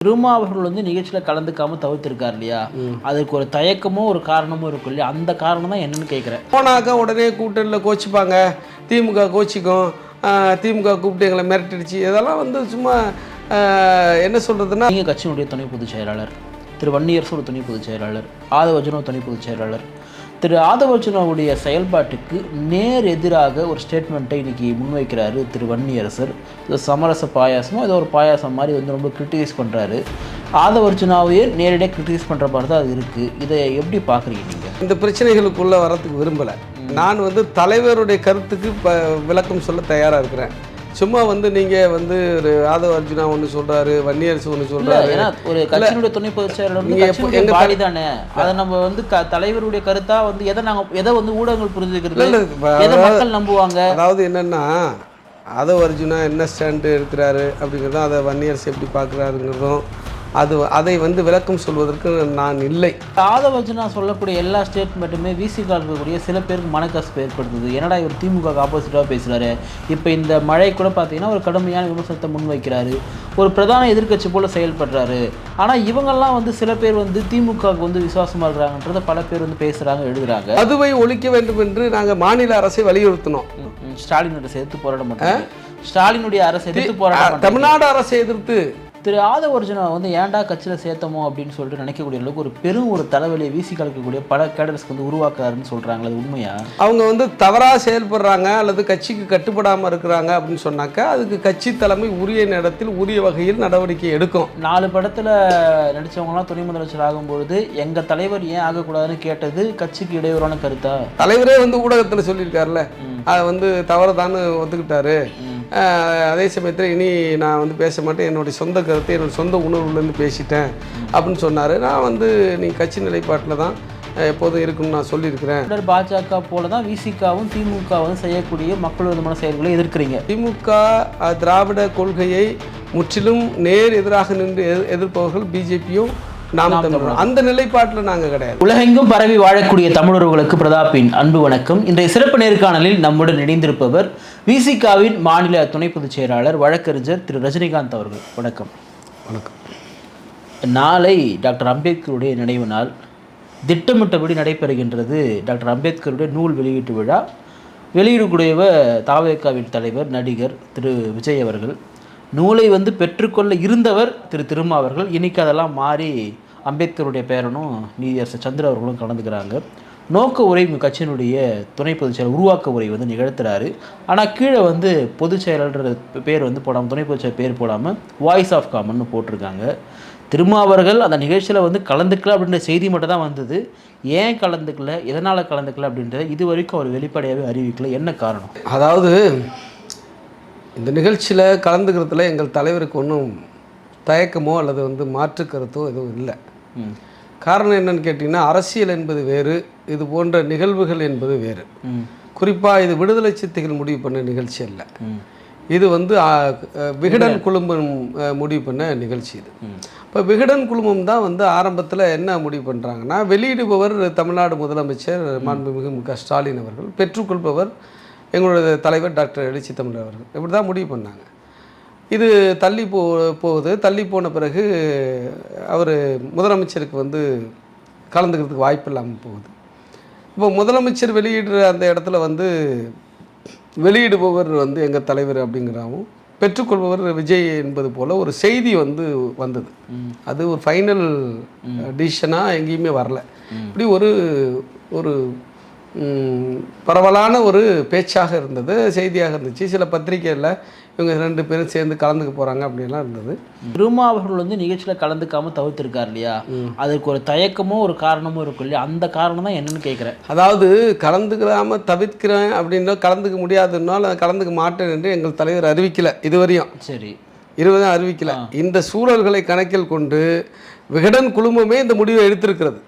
திருமா அவர்கள் வந்து நிகழ்ச்சியில் கலந்துக்காமல் தவிர்த்திருக்கார் இல்லையா, அதுக்கு ஒரு தயக்கமோ ஒரு காரணமும் இருக்கும் இல்லையா, அந்த காரணம் தான் என்னன்னு கேட்குறேன். போனாக்கா உடனே கூட்டணியில் கோச்சிப்பாங்க, திமுக கோச்சிக்கும், திமுக கூப்பிட்டு எங்களை மிரட்டிடுச்சு, இதெல்லாம் வந்து சும்மா என்ன சொல்கிறதுன்னா. நீங்கள் கட்சியினுடைய துணை பொதுச் செயலாளர் திரு வன்னியரசு ஒரு துணை பொதுச் செயலாளர், ஆதவர்ஜுனா துணை பொதுச் செயலாளர். திரு ஆதவர்ஜுனாவுடைய செயல்பாட்டுக்கு நேர் எதிராக ஒரு ஸ்டேட்மெண்ட்டை இன்றைக்கி முன்வைக்கிறாரு திரு வன்னியரசர். சமரச பாயாசமோ ஏதோ ஒரு பாயாசம் மாதிரி வந்து ரொம்ப கிரிட்டிசைஸ் பண்ணுறாரு. ஆதவர்ஜுனாவையே நேரடியாக கிரிட்டிசைஸ் பண்ணுற மாதிரி தான் அது இருக்குது. இதை எப்படி பார்க்குறீங்க நீங்கள்? இந்த பிரச்சனைகளுக்குள்ளே வரத்துக்கு விரும்பலை. நான் வந்து தலைவருடைய கருத்துக்கு விளக்கம் சொல்ல தயாராக இருக்கிறேன். சும்மா வந்து நீங்கள் வந்து ஒரு ஆதவர்ஜுனா ஒன்று சொல்கிறாரு, வன்னியரசு ஒன்று சொல்கிறாரு. ஏன்னா ஒரு கட்சியினுடைய துணை பொதுச் செயலாளர் எங்கள் பாடி தானே, அதை நம்ம வந்து தலைவருடைய கருத்தாக வந்து எதை வந்து ஊடகங்கள் புரிஞ்சுக்கிறது, எதை மக்கள் நம்புவாங்க. அதாவது என்னென்னா, ஆதவர்ஜுனா என்ன ஸ்டாண்டு இருக்கிறாரு அப்படிங்கிறதும், அதை வன்னியரசு எப்படி பார்க்குறாருங்கிறதும், அதை வந்து விளக்கம் சொல்வதற்கு நான் இல்லை. ஆதவர்ஜுனா சொல்லக்கூடிய எல்லா ஸ்டேட்மெண்ட்டுமே விசிகா இருக்கக்கூடிய சில பேருக்கு மனக்கசப்பு ஏற்படுத்துது. என்னடா இவர் திமுக ஆப்போசிட்டாக பேசுகிறாரு. இப்போ இந்த மழை கூட பார்த்தீங்கன்னா ஒரு கடுமையான விமர்சனத்தை முன்வைக்கிறாரு, ஒரு பிரதான எதிர்க்கட்சி போல் செயல்படுறாரு. ஆனால் இவங்கெல்லாம் வந்து சில பேர் வந்து திமுகவுக்கு வந்து விசுவாசமாக இருக்கிறாங்கன்றதை பல பேர் வந்து பேசுகிறாங்க, எழுதுகிறாங்க. அதுவை ஒழிக்க வேண்டும் என்று நாங்கள் மாநில அரசை வலியுறுத்தினோம். ஸ்டாலினுடைய சேர்த்து போராட மாட்டோம். ஸ்டாலினுடைய அரசை எதிர்த்து போராட, தமிழ்நாடு அரசை எதிர்த்து திரு ஆதவர்ஜுனா வந்து ஏன்டா கட்சியில் சேர்த்தமோ அப்படின்னு சொல்லிட்டு நினைக்கக்கூடிய அளவுக்கு ஒரு பெரும் ஒரு தலைவலியை வீசி கலக்கக்கூடிய பல கேடர்ஸ்க்கு வந்து உருவாக்குறாருன்னு சொல்கிறாங்க. அது உண்மையா? அவங்க வந்து தவறாக செயல்படுறாங்க அல்லது கட்சிக்கு கட்டுப்படாமல் இருக்கிறாங்க அப்படின்னு சொன்னாக்கா அதுக்கு கட்சி தலைமை உரிய நேரத்தில் உரிய வகையில் நடவடிக்கை எடுக்கும். 4 படத்தில் நடித்தவங்களாம் துணை முதலமைச்சர் ஆகும்பொழுது எங்கள் தலைவர் ஏன் ஆகக்கூடாதுன்னு கேட்டது கட்சிக்கு இடையூறான கருத்தா? தலைவரே வந்து ஊடகத்தில் சொல்லியிருக்காருல்ல, அதை வந்து தவறுதான்னு ஒத்துக்கிட்டாரு. அதே சமயத்தில் இனி நான் வந்து பேச மாட்டேன், என்னுடைய சொந்த கருத்தை என்னோடய சொந்த உணர்வுலேருந்து பேசிட்டேன் அப்படின்னு சொன்னார். நான் வந்து நீங்கள் கட்சி நிலைப்பாட்டில் தான் எப்போதும் இருக்குன்னு நான் சொல்லியிருக்கிறேன். பாஜக போல தான் விசிகாவும் திமுக வந்து செய்யக்கூடிய மக்கள் விரோதமான செயல்களை எதிர்க்கிறீங்க. திமுக திராவிட கொள்கையை முற்றிலும் நேர் எதிராக நின்று எதிர்ப்பவர்கள் பிஜேபியும் நாம் தமிழர். அந்த நிலைப்பாட்டில் நாங்கள் கிடையாது. உலகெங்கும் பரவி வாழக்கூடிய தமிழர்களுக்கு பிரதாப்பின் அன்பு வணக்கம். இன்றைய சிறப்பு நேர்காணலில் நம்முடன் இணைந்திருப்பவர் விசிகாவின் மாநில துணை பொதுச் செயலாளர் வழக்கறிஞர் திரு ரஜினிகாந்த் அவர்கள். வணக்கம். வணக்கம். நாளை டாக்டர் அம்பேத்கருடைய நினைவு நாள். திட்டமிட்டபடி நடைபெறுகின்றது டாக்டர் அம்பேத்கருடைய நூல் வெளியீட்டு விழா. வெளியிடக்கூடியவர் தாவேகாவின் தலைவர் நடிகர் திரு விஜய் அவர்கள். நூலை வந்து பெற்றுக்கொள்ள இருந்தவர் திரு திருமா அவர்கள். இன்றைக்கி அதெல்லாம் மாறி அம்பேத்கருடைய பேரனும் நீதியரசர் சந்திர அவர்களும் கலந்துக்கிறாங்க. நோக்க உரை கட்சியினுடைய துணை பொதுச் செயலர் உருவாக்க உரை வந்து நிகழ்த்துறாரு. ஆனால் கீழே வந்து பொதுச் செயலாளர் பேர் வந்து போடாமல், துணை பொதுச் செயலர் பேர் போடாமல் வாய்ஸ் ஆஃப் காமன்னு போட்டிருக்காங்க. திருமா அவர்கள் அந்த நிகழ்ச்சியில் வந்து கலந்துக்கல அப்படின்ற செய்தி மட்டும் தான் வந்தது. ஏன் கலந்துக்கல, எதனால் கலந்துக்கல அப்படின்றத இது வரைக்கும் அவர் வெளிப்படையாகவே அறிவிக்கல. என்ன காரணம்? அதாவது இந்த நிகழ்ச்சியில் கலந்துக்கிறதுல எங்கள் தலைவருக்கு ஒன்றும் தயக்கமோ அல்லது வந்து மாற்று கருத்தோ எதுவும் இல்லை. காரணம் என்னன்னு கேட்டிங்கன்னா, அரசியல் என்பது வேறு, இது போன்ற நிகழ்வுகள் என்பது வேறு. குறிப்பாக இது விடுதலை சிறுத்தைகள் முடிவு பண்ண நிகழ்ச்சி அல்ல. இது வந்து விகடன் குழுமம் முடிவு பண்ண நிகழ்ச்சி. இது இப்போ விகடன் குழுமம் தான் வந்து ஆரம்பத்தில் என்ன முடிவு பண்ணுறாங்கன்னா, வெளியிடுபவர் தமிழ்நாடு முதலமைச்சர் மாண்புமிகு மு க ஸ்டாலின் அவர்கள், பெற்றுக்கொள்பவர் எங்களுடைய தலைவர் டாக்டர் எழுச்சி தமிழர் அவர்கள். இப்படி தான் முடிவு பண்ணாங்க. இது தள்ளி போகுது. தள்ளி போன பிறகு அவர் முதலமைச்சருக்கு வந்து கலந்துக்கிறதுக்கு வாய்ப்பு இல்லாமல் போகுது. இப்போ முதலமைச்சர் வெளியிடுற அந்த இடத்துல வந்து வெளியிடுபவர் வந்து எங்கள் தலைவர் அப்படிங்கிறாவும், பெற்றுக்கொள்பவர் விஜய் என்பது போல் ஒரு செய்தி வந்து வந்தது. அது ஒரு ஃபைனல் டிசிஷனாக எங்கேயுமே வரல. இப்படி ஒரு பரவலான ஒரு பேச்சாக இருந்தது, செய்தியாக இருந்துச்சு. சில பத்திரிகையில் இவங்க 2 பேரும் சேர்ந்து கலந்துக்க போகிறாங்க அப்படின்லாம் இருந்தது. திருமா அவர்கள் வந்து நிகழ்ச்சியில் கலந்துக்காமல் தவிர்த்திருக்கார் இல்லையா, அதுக்கு ஒரு தயக்கமோ ஒரு காரணமோ இருக்கும் இல்லையா, அந்த காரணம் தான் என்னன்னு கேட்குறேன். அதாவது கலந்துக்காமல் தவிர்க்கிறேன் அப்படின்னா, கலந்துக்க முடியாதுன்னால கலந்துக்க மாட்டேன் என்று எங்கள் தலைவர் அறிவிக்கலை இதுவரையும். சரி, இருவரும் அறிவிக்கலை. இந்த சூழல்களை கணக்கில் கொண்டு விகடன் குழுமமே இந்த முடிவை எடுத்திருக்கிறது.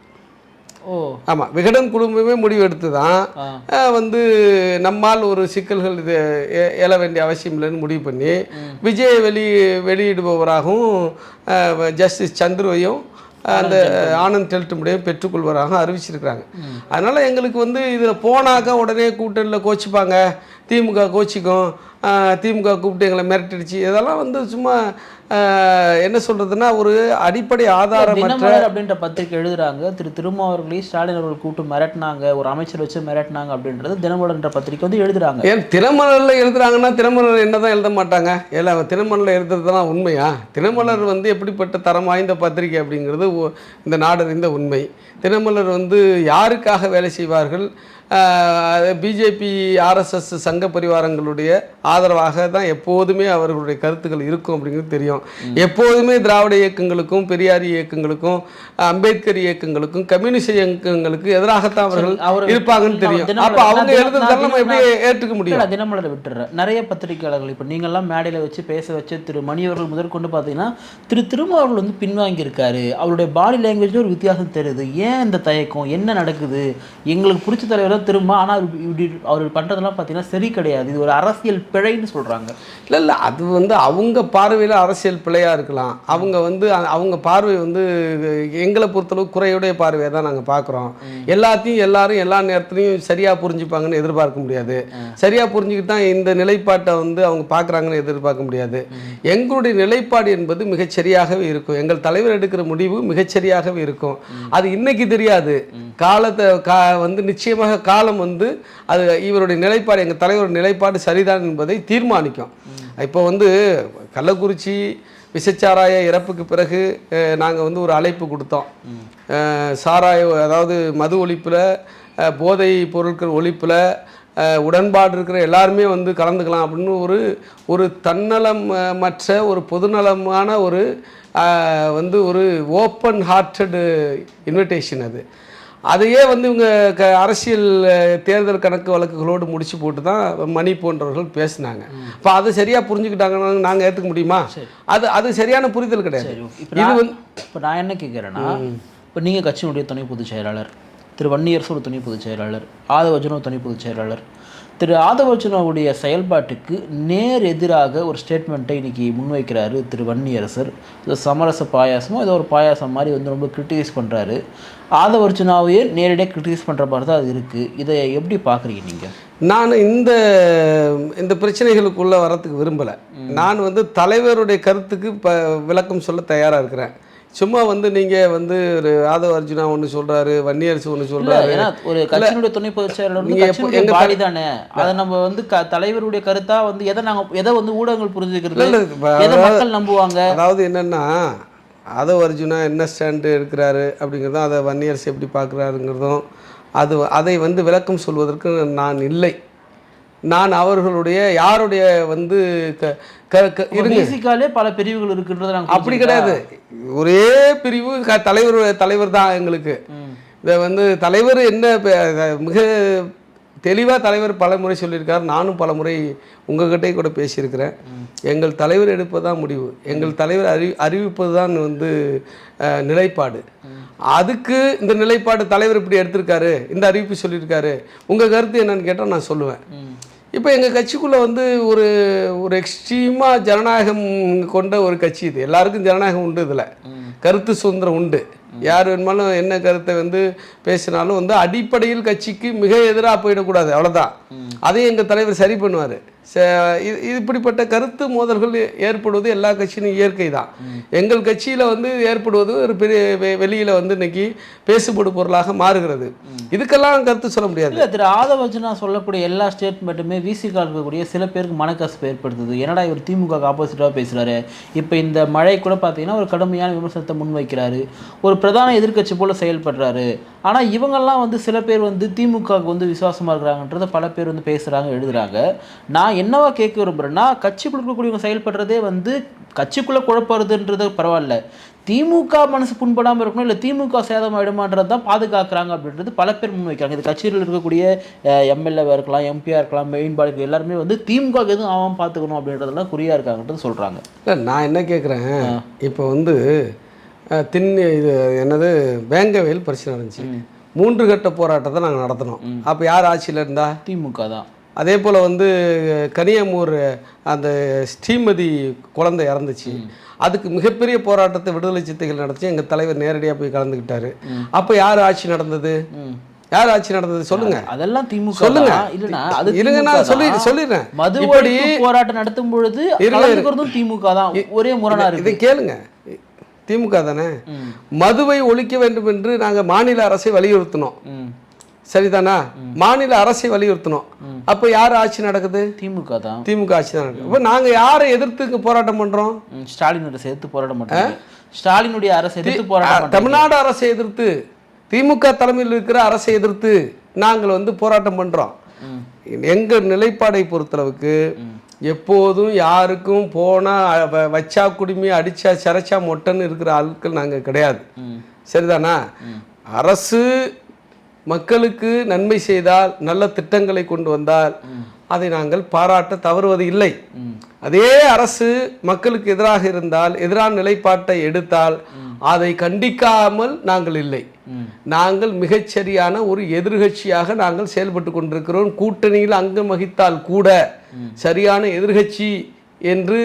ஆமாம், விகடன் குழுமமே முடிவு எடுத்து தான் வந்து நம்மால் ஒரு சிக்கல்கள் இது எழ வேண்டிய அவசியம் இல்லைன்னு முடிவு பண்ணி விஜய் வெளியிடுபவராகவும் ஜஸ்டிஸ் சந்துருவையும் அந்த ஆனந்த் டெல்ட்டுமுடையும் பெற்றுக்கொள்வராக அறிவிச்சிருக்கிறாங்க. அதனால் எங்களுக்கு வந்து இதில் போனாக்கா உடனே கூட்டணியில் கோச்சிப்பாங்க, திமுக கோச்சிக்கும், திமுக கூப்பிட்டு எங்களை மிரட்டிடுச்சு, இதெல்லாம் வந்து சும்மா என்ன சொல்கிறதுனா ஒரு அடிப்படை ஆதாரமற்ற தினமலர் அப்படின்ற பத்திரிகை எழுதுறாங்க, திருமாவர்களை ஸ்டாலின் அவர்கள் கூட்டு மிரட்டினாங்க, ஒரு அமைச்சர் வச்சு மிரட்டினாங்க அப்படின்றது தினமலர்ன்ற பத்திரிகை வந்து எழுதுறாங்க. ஏன் தினமலரில் எழுதுறாங்கன்னா தினமலர் என்ன தான் எழுத மாட்டாங்க? எல்லாம் தினமலரில் எழுதுறது தான் உண்மையா? தினமலர் வந்து எப்படிப்பட்ட தரம் வாய்ந்த பத்திரிகை அப்படிங்கிறது இந்த நாடறிந்த உண்மை. தினமலர் வந்து யாருக்காக வேலை செய்வார்கள்? பிஜேபி ஆர்எஸ்எஸ் சங்க பரிவாரங்களுடைய ஆதரவாக தான் எப்போதுமே அவர்களுடைய கருத்துக்கள் இருக்கும் அப்படிங்கிறது தெரியும். எப்போதுமே திராவிட இயக்கங்களுக்கும் பெரியார் இயக்கங்களுக்கும் அம்பேத்கர் இயக்கங்களுக்கும் கம்யூனிஸ்ட் இயக்கங்களுக்கு எதிராகத்தான் அவர்கள் இருப்பாங்கன்னு தெரியும். அப்போ அவங்க எழுதுறதால நம்ம எப்படி ஏற்றுக்க முடியும்? தினமலரை விட்டுறேன். நிறைய பத்திரிகையாளர்கள் இப்போ நீங்கள்லாம் மேடையில் வச்சு பேச வச்சு திரு மணி அவர்கள் முதற்கொண்டு பார்த்தீங்கன்னா திருமாவர்கள் வந்து பின்வாங்கி இருக்காரு, அவருடைய பாடி லாங்குவேஜில் ஒரு வித்தியாசம் தெரியுது. ஏன் இந்த தயக்கம், என்ன நடக்குது? எங்களுக்கு பிடிச்ச தலைவர் திரும்ப, ஆனால் அவர் பண்ணுறதெல்லாம் பார்த்தீங்கன்னா சரி கிடையாது, இது ஒரு அரசியல் பிழைன்னு சொல்கிறாங்க. இல்லை அது வந்து அவங்க பார்வையில் அரசியல் பிழையாக இருக்கலாம். அவங்க வந்து அவங்க பார்வை வந்து எங்களை பொறுத்தளவு குறையுடைய பார்வையை தான் நாங்கள் பார்க்குறோம். எல்லாத்தையும் எல்லாரும் எல்லா நேரத்துலையும் சரியாக புரிஞ்சுப்பாங்கன்னு எதிர்பார்க்க முடியாது. சரியாக புரிஞ்சுக்கிட்டு தான் இந்த நிலைப்பாட்டை வந்து அவங்க பார்க்குறாங்கன்னு எதிர்பார்க்க முடியாது. எங்களுடைய நிலைப்பாடு என்பது மிகச்சரியாகவே இருக்கும். எங்கள் தலைவர் எடுக்கிற முடிவு மிகச்சரியாகவே இருக்கும். அது இன்னைக்கு தெரியாது, காலத்தை வந்து நிச்சயமாக காலம் வந்து அது இவருடைய நிலைப்பாடு, எங்கள் தலைவருடைய நிலைப்பாடு சரிதான் என்பதை தீர்மானிக்கும். இப்போ வந்து கள்ளக்குறிச்சி விஷச்சாராய இறப்புக்கு பிறகு நாங்கள் வந்து ஒரு அழைப்பு கொடுத்தோம். சாராய, அதாவது மது ஒழிப்பில், போதை பொருட்கள் ஒழிப்பில் உடன்பாடு இருக்கிற எல்லாருமே வந்து கலந்துக்கலாம் அப்படின்னு ஒரு தன்னலம் மற்ற ஒரு பொதுநலமான ஒரு வந்து ஒரு ஓப்பன் ஹார்ட்டடு இன்விடேஷன். அதையே வந்து இவங்க அரசியல் தேர்தல் கணக்கு வழக்குகளோடு முடிச்சு போட்டு தான் மணி போன்றவர்கள் பேசினாங்க. இப்போ அதை சரியாக புரிஞ்சுக்கிட்டாங்கன்னு நாங்கள் ஏற்றுக்க முடியுமா? அது சரியான புரிதல் கிடையாது. இது வந்து இப்போ நான் என்ன கேட்குறேன்னா, இப்போ நீங்கள் கட்சியினுடைய துணை பொதுச் செயலாளர், திரு வன்னியரசு ஒரு துணை பொதுச் செயலாளர், ஆதவர்ஜுன ஒரு துணை பொதுச் செயலாளர். திரு ஆதவர்ஜுனாவுடைய செயல்பாட்டுக்கு நேர் எதிராக ஒரு ஸ்டேட்மெண்ட்டை இன்றைக்கி முன்வைக்கிறாரு திரு வன்னியரசர். சமரச பாயாசமோ ஏதோ ஒரு பாயாசம் மாதிரி வந்து ரொம்ப கிரிட்டிசைஸ் பண்ணுறாரு. ஆதவர்ஜுனாவையே நேரடியாக கிரிட்டிசைஸ் பண்ணுற மாதிரி தான் அது இருக்குது. இதை எப்படி பார்க்குறீங்க நீங்கள்? நான் இந்த பிரச்சனைகளுக்குள்ளே வரத்துக்கு விரும்பலை. நான் வந்து தலைவருடைய கருத்துக்கு விளக்கம் சொல்ல தயாராக இருக்கிறேன். சும்மா வந்து நீங்கள் வந்து ஒரு ஆதவர்ஜுனா ஒன்று சொல்கிறாரு, வன்னியரசு ஒன்று சொல்கிறாரு. ஒரு கட்சியினுடைய துணை பொதுச் செயலாளர் பாடி தானே, அதை நம்ம வந்து தலைவருடைய கருத்தாக வந்து எதை வந்து ஊடகங்கள் புரிஞ்சுக்கிறது, எதை மக்கள் நம்புவாங்க? அதாவது என்னென்னா, ஆதவர்ஜுனா என்ன ஸ்டாண்டு எடுக்கிறாரு அப்படிங்கிறதும், அதை வன்னியரசு எப்படி பார்க்குறாருங்கிறதும் அதை வந்து விளக்கம் சொல்வதற்கு நான் இல்லை. நான் அவர்களுடைய யாருடைய வந்து பல பிரிவுகள் இருக்குன்றது அப்படி கிடையாது. ஒரே பிரிவு தலைவர் தான் எங்களுக்கு. இதை வந்து தலைவர் என்ன மிக தெளிவாக தலைவர் பல முறை சொல்லியிருக்கார். நானும் பல முறை உங்கள்கிட்டே கூட பேசியிருக்கிறேன். எங்கள் தலைவர் எடுப்பது தான் முடிவு, எங்கள் தலைவர் அறிவிப்பது தான் வந்து நிலைப்பாடு. அதுக்கு இந்த நிலைப்பாடு தலைவர் இப்படி எடுத்திருக்காரு, இந்த அறிவிப்பு சொல்லியிருக்காரு, உங்கள் கருத்து என்னன்னு கேட்டால் நான் சொல்லுவேன். இப்போ எங்கள் கட்சிக்குள்ளே வந்து ஒரு எக்ஸ்ட்ரீமாக ஜனநாயகம் கொண்ட ஒரு கட்சி இது. எல்லாருக்கும் ஜனநாயகம் உண்டு, இதில் கருத்து சுதந்திரம் உண்டு. யார் வேணுமாலும் என்ன கருத்தை வந்து பேசினாலும் வந்து அடிப்படையில் கட்சிக்கு மிக எதிராக போயிடக்கூடாது, அவ்வளோதான். அதையும் எங்கள் தலைவர் சரி பண்ணுவார். இப்படிப்பட்ட கருத்து மோதல்கள் ஏற்படுவது எல்லா கட்சியிலும் இயற்கை தான். எங்கள் கட்சியில் வந்து ஏற்படுவது ஒரு பெரிய வெளியில் வந்து இன்னைக்கு பேசுபடு பொருளாக மாறுகிறது. இதுக்கெல்லாம் கருத்து சொல்ல முடியாது. இல்லை, திரு ஆதவர்ஜுனா சொல்லக்கூடிய எல்லா ஸ்டேட்மெண்ட்டுமே விசிகா இருக்கக்கூடிய சில பேருக்கு மனக்கசப்பு ஏற்படுத்துது. என்னடா இவர் திமுக ஆப்போசிட்டாக பேசுகிறாரு. இப்போ இந்த மழை கூட பார்த்தீங்கன்னா ஒரு கடுமையான விமர்சனத்தை முன்வைக்கிறாரு, ஒரு பிரதான எதிர்க்கட்சி போல் செயல்படுறாரு. ஆனால் இவங்கெல்லாம் வந்து சில பேர் வந்து திமுகவுக்கு வந்து விசுவாசமாக இருக்கிறாங்கன்றத பல பேர் வந்து பேசுகிறாங்க, எழுதுகிறாங்க. நான் என்னவா கேட்க விரும்புகிறேன்னா, கட்சிக்குள்ள இருக்கக்கூடியவங்க செயல்படுறதே வந்து கட்சிக்குள்ளே குழப்பறதுன்றது பரவாயில்ல, திமுக மனசு புண்படாமல் இருக்கணும், இல்லை திமுக சேதமாயிடுமான்றது தான் பாதுகாக்கிறாங்க அப்படின்றது பல பேர் முன்வைக்கிறாங்க. இது கட்சியில் இருக்கக்கூடிய எம்எல்ஏவாக இருக்கலாம், எம்பியாக இருக்கலாம், மெயின் பாடி எல்லாருமே வந்து திமுக எதுவும் ஆகாமல் பார்த்துக்கணும் அப்படின்றதெல்லாம் குறியாக இருக்காங்கன்றது சொல்கிறாங்க. இல்லை, நான் என்ன கேட்குறேன், இப்போ வந்து இது என்னது வேங்கவேல் பிரச்சனை இருந்துச்சு. 3 கட்ட போராட்டத்தை நாங்கள் நடத்தினோம். அப்போ யார் ஆட்சியில் இருந்தா? திமுக தான். அதே போல் வந்து கனியமூர் அந்த ஸ்ரீமதி குழந்தை இறந்துச்சு. அதுக்கு மிகப்பெரிய போராட்டத்தை விடுதலை சித்தைகள் நடத்தி எங்கள் தலைவர் நேரடியாக போய் கலந்துக்கிட்டாரு. அப்போ யார் ஆட்சி நடந்தது? யார் ஆட்சி நடந்தது சொல்லுங்க. அதெல்லாம் திமுக சொல்லுங்க. இல்லனா அது இருங்க, நான் சொல்லிடுறேன். மது ஒழிப்பு போராட்டம் நடத்தும் பொழுது கலந்துக்கிறதும் திமுக தான். ஒரே முரணா இருக்கு. இதை கேளுங்க, திமுக தானே மதுவை ஒழிக்க வேண்டும் என்று நாங்கள் மாநில அரசை வலியுறுத்தினோம், சரிதானா? மாநில அரசை வலியுறுத்தணும். அப்ப யார் ஆட்சி நடக்குது? திமுக தான். திமுக ஆட்சி தான் நடக்குது. அப்ப நாங்க யாரை எதிர்த்து போராட்டம் பண்றோம்? ஸ்டாலின் அரசை எதிர்த்து போராட்டம் பண்றோம். ஸ்டாலினுடைய அரசை எதிர்த்து போராட்டம், தமிழ்நாடு அரசை எதிர்த்து, திமுக தலைமையில் இருக்கிற அரசை எதிர்த்து நாங்கள் வந்து போராட்டம் பண்றோம். எங்க நிலைப்பாடை பொறுத்தளவுக்கு எப்போதும் யாருக்கும் போனா வச்சா குடுமி அடிச்சா சரைச்சா மொட்டைன்னு இருக்கிற ஆட்கள் நாங்க கிடையாது, சரிதானா? அரசு மக்களுக்கு நன்மை செய்தால், நல்ல திட்டங்களை கொண்டு வந்தால் அதை நாங்கள் பாராட்ட தவறுவது இல்லை. அதே அரசு மக்களுக்கு எதிராக இருந்தால், எதிரான நிலைப்பாட்டை எடுத்தால் அதை கண்டிக்காமல் நாங்கள் இல்லை. நாங்கள் மிகச்சரியான ஒரு எதிர்கட்சியாக நாங்கள் செயல்பட்டு கொண்டிருக்கிறோம். கூட்டணியில் அங்கம் வகித்தால் கூட சரியான எதிர்கட்சி என்று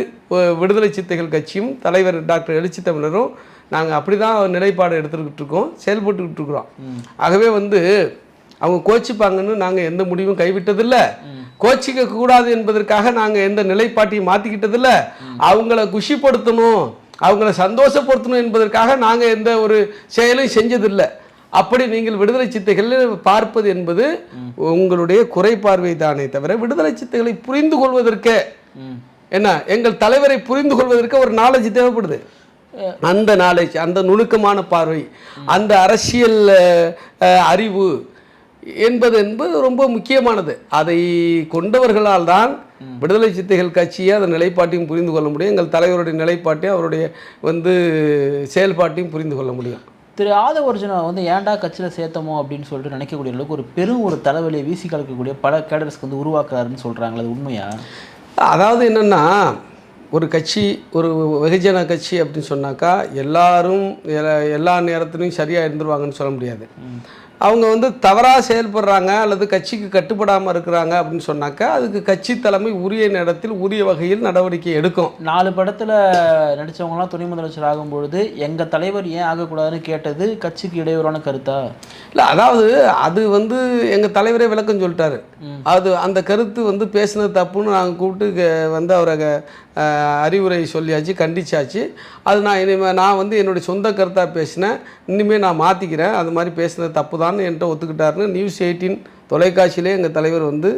விடுதலை சிறுத்தைகள் கட்சியும் தலைவர் டாக்டர் எழுச்சி தமிழரும் நாங்கள் அப்படி தான் நிலைப்பாடு எடுத்துக்கிட்டு இருக்கோம், செயல்பட்டுக்கிட்டு இருக்கிறோம். ஆகவே வந்து அவங்க கோச்சிப்பாங்கன்னு நாங்கள் எந்த முடிவும் கைவிட்டதில்லை, கோச்சிக்க கூடாது என்பதற்காக நாங்கள் எந்த நிலைப்பாட்டையும் மாற்றிக்கிட்டதில்லை. அவங்கள குஷிப்படுத்தணும், அவங்கள சந்தோஷப்படுத்தணும் என்பதற்காக நாங்கள் எந்த ஒரு செயலும் செஞ்சதில்லை. அப்படி நீங்கள் விடுதலை சிறுத்தைகள் பார்ப்பது என்பது உங்களுடைய குறைபார்வை தானே தவிர, விடுதலை சிறுத்தைகளை புரிந்து கொள்வதற்கு என்ன, எங்கள் தலைவரை புரிந்து கொள்வதற்கு ஒரு நாலேஜ் தேவைப்படுது. அந்த நாலேஜ், அந்த நுணுக்கமான பார்வை, அந்த அரசியல் அறிவு என்பது ரொம்ப முக்கியமானது. அதை கொண்டவர்களால் தான் விடுதலை சிறுத்தைகள் கட்சியை அந்த நிலைப்பாட்டையும் புரிந்து கொள்ள முடியும், எங்கள் தலைவருடைய நிலைப்பாட்டையும் அவருடைய வந்து செயல்பாட்டையும் புரிந்து கொள்ள முடியும். திரு ஆதவர்ஜுனா வந்து ஏன்டா கட்சியில் சேர்த்தமோ அப்படின்னு சொல்லிட்டு நினைக்கக்கூடிய அளவுக்கு ஒரு தலைவலியை வீசி கலக்கக்கூடிய பல கேடர்ஸ்க்கு வந்து உருவாக்குறாருன்னு சொல்கிறாங்களே, அது உண்மையா? அதாவது என்னென்னா, ஒரு கட்சி, ஒரு வெகுஜன கட்சி அப்படின்னு சொன்னாக்கா எல்லாரும் எல்லா நேரத்துலையும் சரியாக இருந்துருவாங்கன்னு சொல்ல முடியாது. அவங்க வந்து தவறாக செயல்படுறாங்க அல்லது கட்சிக்கு கட்டுப்படாமல் இருக்கிறாங்க அப்படின்னு சொன்னாக்கா அதுக்கு கட்சி தலைமை உரிய நேரத்தில் உரிய வகையில் நடவடிக்கை எடுக்கும். 4 படத்தில் நடித்தவங்களாம் துணை முதலமைச்சர் ஆகும்பொழுது எங்கள் தலைவர் ஏன் ஆகக்கூடாதுன்னு கேட்டது கட்சிக்கு இடையூறான கருத்தா? இல்லை, அதாவது அது வந்து எங்கள் தலைவரே விளக்கம் சொல்லிட்டாரு. அது அந்த கருத்து வந்து பேசினது தப்புன்னு நாங்கள் கூப்பிட்டு வந்து அவரை அறிவுரை சொல்லியாச்சு, கண்டிச்சாச்சு. அது நான் வந்து என்னுடைய சொந்த கருத்தாக பேசினேன், இனிமேல் நான் மாற்றிக்கிறேன், அது மாதிரி பேசினது தப்பு தான் என்கிட்ட ஒத்துக்கிட்டாருன்னு நியூஸ் 18 தொலைக்காட்சியிலே எங்கள் தலைவர் வந்து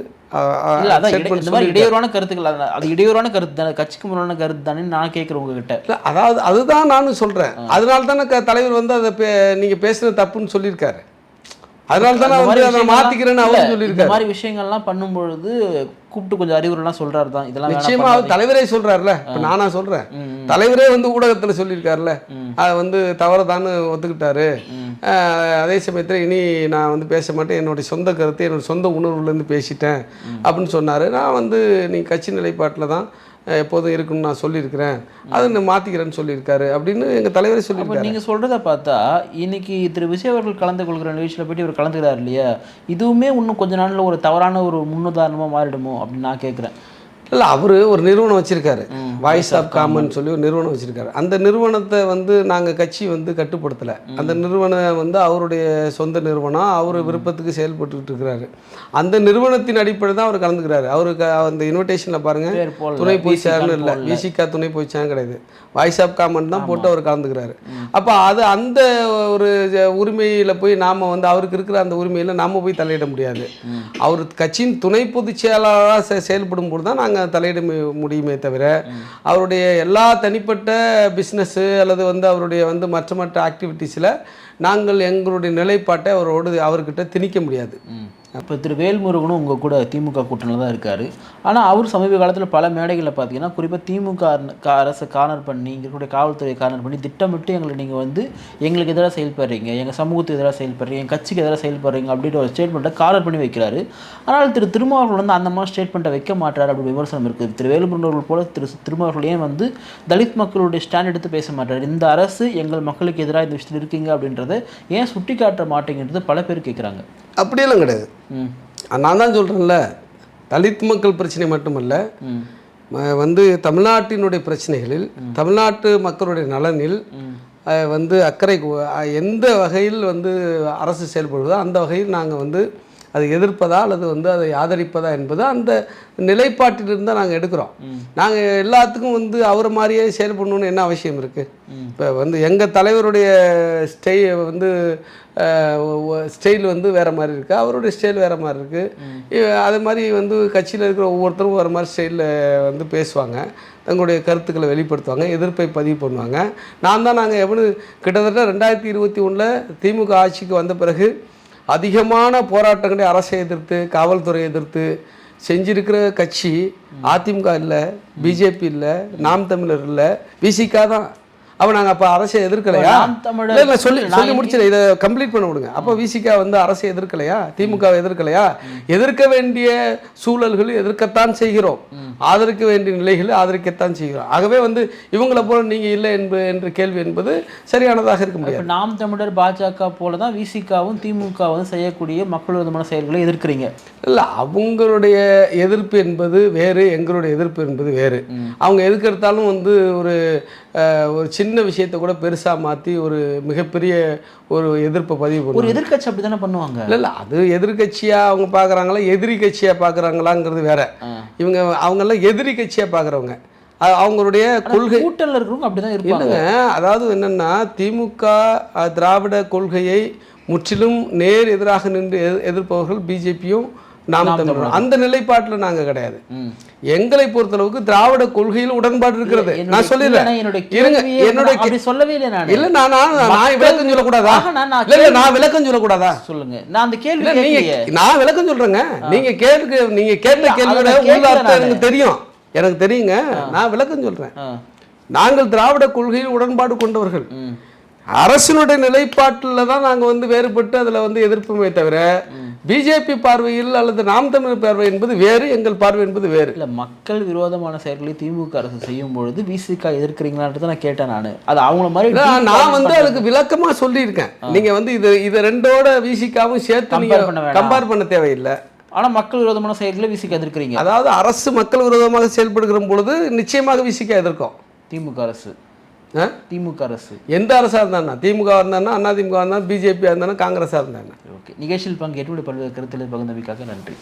இடையூறான கருத்துக்கள், அது இடையூறான கருத்து தானே, கட்சிக்கு முன்னான கருத்து தானே நான் கேட்குறேன் உங்ககிட்ட. இல்லை, அதாவது அதுதான் நானும் சொல்கிறேன். அதனால தானே தலைவர் வந்து அதை நீங்கள் பேசுனது தப்புன்னு சொல்லியிருக்காரு. அதனால தான் நான் வந்து அதை மாற்றிக்கிறேன்னு அவர் சொல்லியிருக்காரு. இந்த மாதிரி விஷயங்கள்லாம் பண்ணும்பொழுது கூப்பிட்டு கொஞ்சம் அறிவுரைலாம் சொல்கிறாரு தான். இதெல்லாம் நிச்சயமாக அவர் தலைவரே சொல்கிறாருல, இப்போ நானா சொல்கிறேன், தலைவரே வந்து ஊடகத்தில் சொல்லியிருக்காருல, அதை வந்து தவறுதான்னு ஒத்துக்கிட்டாரு. அதே சமயத்தில் இனி நான் வந்து பேச மாட்டேன், என்னுடைய சொந்த கருத்தை என்னோடய சொந்த உணர்வுலேருந்து பேசிட்டேன் அப்படின்னு சொன்னார். நான் வந்து நீ கட்சி நிலைப்பாட்டில் தான் எப்போதும் இருக்குன்னு நான் சொல்லியிருக்கிறேன், அதை நான் மாற்றிக்கிறேன்னு சொல்லியிருக்காரு அப்படின்னு எங்கள் தலைவரே சொல்லியிருக்காரு. நீங்கள் சொல்கிறத பார்த்தா இன்னைக்கு திரு விஜய் அவர்கள் கலந்து கொள்கிற நிகழ்ச்சியில் போய்ட்டு இவர் கலந்துக்கிறார் இல்லையா, இதுவுமே இன்னும் கொஞ்ச நாளில் ஒரு தவறான ஒரு முன்னுதாரணமாக மாறிடுமோ அப்படின்னு நான் கேட்குறேன். இல்லை, அவர் ஒரு நிறுவனம் வச்சுருக்காரு, வாய்ஸ் ஆஃப் காமன் சொல்லி ஒரு நிறுவனம் வச்சுருக்காரு. அந்த நிறுவனத்தை வந்து நாங்கள் கட்சி வந்து கட்டுப்படுத்தலை. அந்த நிறுவனம் வந்து அவருடைய சொந்த நிறுவனம், அவர் விருப்பத்துக்கு செயல்பட்டுக்கிட்டு இருக்கிறாரு. அந்த நிறுவனத்தின் அடிப்படையில் தான் அவர் கலந்துக்கிறாரு. அவருக்கு அந்த இன்விடேஷனில் பாருங்கள், துணை போய் சேரணும் இல்லை, விசிகா துணை போய் சேரணும் கிடையாது, வாய்ஸ் ஆஃப் காமன் தான் போட்டு அவர் கலந்துக்கிறாரு. அப்போ அது அந்த ஒரு உரிமையில் போய் நாம் வந்து அவருக்கு இருக்கிற அந்த உரிமையில் நாம் போய் தலையிட முடியாது. அவர் கட்சியின் துணை பொதுச் செயலாளராக செயல்படும் போது தான் நாங்கள் தலையிட முடியுமே தவிர, அவருடைய எல்லா தனிப்பட்ட பிஸ்னஸ்ஸு அல்லது வந்து அவருடைய வந்து மற்ற ஆக்டிவிட்டீஸில் நாங்கள் எங்களுடைய நிலைப்பாட்டை அவர்கிட்ட திணிக்க முடியாது. இப்போ திரு வேல்முருகனும் உங்கள் கூட திமுக கூட்டணியில் தான் இருக்கார். ஆனால் அவர் சமீப காலத்தில் பல மேடைகளில் பார்த்தீங்கன்னா குறிப்பாக திமுக அரசை கார்னர் பண்ணி, இங்கே இருக்கக்கூடிய காவல்துறையை கார்னர் பண்ணி திட்டமிட்டு நீங்கள் வந்து எங்களுக்கு எதிராக செயல்படுறீங்க, எங்கள் சமூகத்துக்கு எதிராக செயல்படுறீங்க, எங்கள் கட்சிக்கு எதிராக செயல்படுறீங்க அப்படின்ற ஒரு ஸ்டேட்மெண்ட்டை கார்னர் பண்ணி வைக்கிறாரு. ஆனால் திரு திருமாவர்கள் வந்து அந்த மாதிரி ஸ்டேட்மெண்ட்டை வைக்க மாட்டார் அப்படி விமர்சனம் இருக்குது. திரு வேல்முருகன் போல திருமாவர்கள் ஏன் வந்து தலித் மக்களுடைய ஸ்டாண்ட் எடுத்து பேச மாட்டார், இந்த அரசு எங்கள் மக்களுக்கு எதிராக இந்த விஷயத்தில் இருக்கீங்க அப்படின்றத ஏன் சுட்டி காட்ட மாட்டேங்கிறது பல பேர் கேட்குறாங்க. அப்படியெல்லாம் கிடையாது. நான் தான் சொல்கிறேன்ல, தலித் மக்கள் பிரச்சனை மட்டுமல்ல, வந்து தமிழ்நாட்டினுடைய பிரச்சனைகளில், தமிழ்நாட்டு மக்களுடைய நலனில் வந்து அக்கறை எந்த வகையில் வந்து அரசு செயல்படுவதோ அந்த வகையில் நாங்கள் வந்து அதை எதிர்ப்பதா அல்லது வந்து அதை ஆதரிப்பதா என்பது அந்த நிலைப்பாட்டிலிருந்து தான் நாங்கள் எடுக்கிறோம். நாங்கள் எல்லாத்துக்கும் வந்து அவரை மாதிரியே செயல்படணும்னு என்ன அவசியம் இருக்குது? இப்போ வந்து எங்கள் தலைவருடைய ஸ்டைல் வந்து வேறு மாதிரி இருக்குது, அவருடைய ஸ்டைல் வேறு மாதிரி இருக்குது. அது மாதிரி வந்து கட்சியில் இருக்கிற ஒவ்வொருத்தரும் வேறு மாதிரி ஸ்டைலில் வந்து பேசுவாங்க, தங்களுடைய கருத்துக்களை வெளிப்படுத்துவாங்க, எதிர்ப்பை பதிவு பண்ணுவாங்க. நாங்கள் கிட்டத்தட்ட 2021 திமுக ஆட்சிக்கு வந்த பிறகு அதிகமான போராட்டங்களை அரசை எதிர்த்து காவல்துறையை எதிர்த்து செஞ்சிருக்கிற கட்சி அதிமுக இல்லை, பிஜேபி இல்லை, நாம் தமிழர் இல்லை, விசிகா தான். அப்போ நாங்கள் அப்போ அரசை எதிர்க்கலையா? இல்லை சொல்லி முடிச்சிட, இதை கம்ப்ளீட் பண்ண விடுங்க. அப்போ விசிகா வந்து அரசை எதிர்க்கலையா? திமுகவை எதிர்க்கலையா? எதிர்க்க வேண்டிய சூழல்கள் எதிர்க்கத்தான் செய்கிறோம், ஆதரிக்க வேண்டிய நிலைகளை ஆதரிக்கத்தான் செய்கிறோம். ஆகவே வந்து இவங்களை போல நீங்கள் இல்லை என்ற கேள்வி என்பது சரியானதாக இருக்க முடியாது. நாம் தமிழர் பாஜக போல தான் விசிகாவும் திமுகவும் செய்யக்கூடிய மக்கள் விரோதமான செயல்களை எதிர்க்கிறீங்க. இல்லை, அவங்களுடைய எதிர்ப்பு என்பது வேறு, எங்களுடைய எதிர்ப்பு என்பது வேறு. அவங்க எதுக்கு எடுத்தாலும் வந்து ஒரு சின்ன விஷயத்தை கூட பெருசாக மாற்றி ஒரு மிகப்பெரிய ஒரு எதிர்ப்பை பதிவு பண்ணுவாங்க. ஒரு எதிர்கட்சி அப்படி தானே பண்ணுவாங்க. இல்லை, அது எதிர்கட்சியாக அவங்க பார்க்குறாங்களா எதிரி கட்சியாக பார்க்குறாங்களாங்கிறது வேற. அவங்கெல்லாம் எதிரி கட்சியாக பார்க்குறவங்க. அவங்களுடைய கொள்கை கூட்டணியில் இருக்கிறவங்க அப்படி தான் இருப்பாங்க. இல்லைங்க, அதாவது என்னென்னா திமுக திராவிட கொள்கையை முற்றிலும் நேர் எதிராக நின்று எதிர்ப்பவர்கள் பிஜேபியும் நாம் தமிழரும். அந்த நிலைப்பாட்டில் நாங்கள் கிடையாது. எங்களை பொறுத்தளவுக்கு திராவிட கொள்கையில் உடன்பாடு இருக்கிறது. நான் சொல்லிடுறேன், சொல்லவே இல்லை. நான் இல்லை, நான் விளக்கம் சொல்லக்கூடாதா? இல்லை, நான் விளக்கம் சொல்லக்கூடாதா? சொல்லுங்க. நான் அந்த கேள்வி நான் விளக்கம் சொல்றேங்க. நீங்க கேட்ட கேள்வியோட எனக்கு தெரியுங்க. நான் விளக்கம் சொல்றேன். நாங்கள் திராவிட கொள்கையில் உடன்பாடு கொண்டவர்கள். அரசினுடைய நிலைப்பாட்டில் தான் நாங்கள் வந்து வேறுபட்டு அதில் வந்து எதிர்ப்புமே தவிர பிஜேபி பார்வையில் அல்லது நாம் தமிழர் பார்வை என்பது வேறு, எங்கள் பார்வை என்பது வேறு. இல்லை, மக்கள் விரோதமான செயல்களை திமுக அரசு செய்யும் பொழுது விசிகா எதிர்க்கிறீங்களான்றது நான் கேட்டேன். நான் அவங்கள மாதிரி நான் வந்து அதுக்கு விளக்கமாக சொல்லியிருக்கேன். நீங்கள் வந்து இதை ரெண்டோட விசிகாவும் சேர்த்து நீங்கள் கம்பேர் பண்ண தேவையில்லை. ஆனால் மக்கள் விரோதமான செயல்களை விசிகா எதிர்க்கிறீங்க. அதாவது அரசு மக்கள் விரோதமாக செயல்படுகிற பொழுது நிச்சயமாக விசிகா எதிர்க்கும். திமுக அரசு எந்த அரசாக இருந்தானா, திமுக இருந்தானா, அண்ணா திமுக இருந்தாலும், பிஜேபியாக இருந்தாலும், காங்கிரஸாக இருந்தாங்க. ஓகே, நிகழ்ச்சியில் பங்கேற்று பல்வேறு கருத்தில் பகிர்ந்தமைக்காக நன்றி.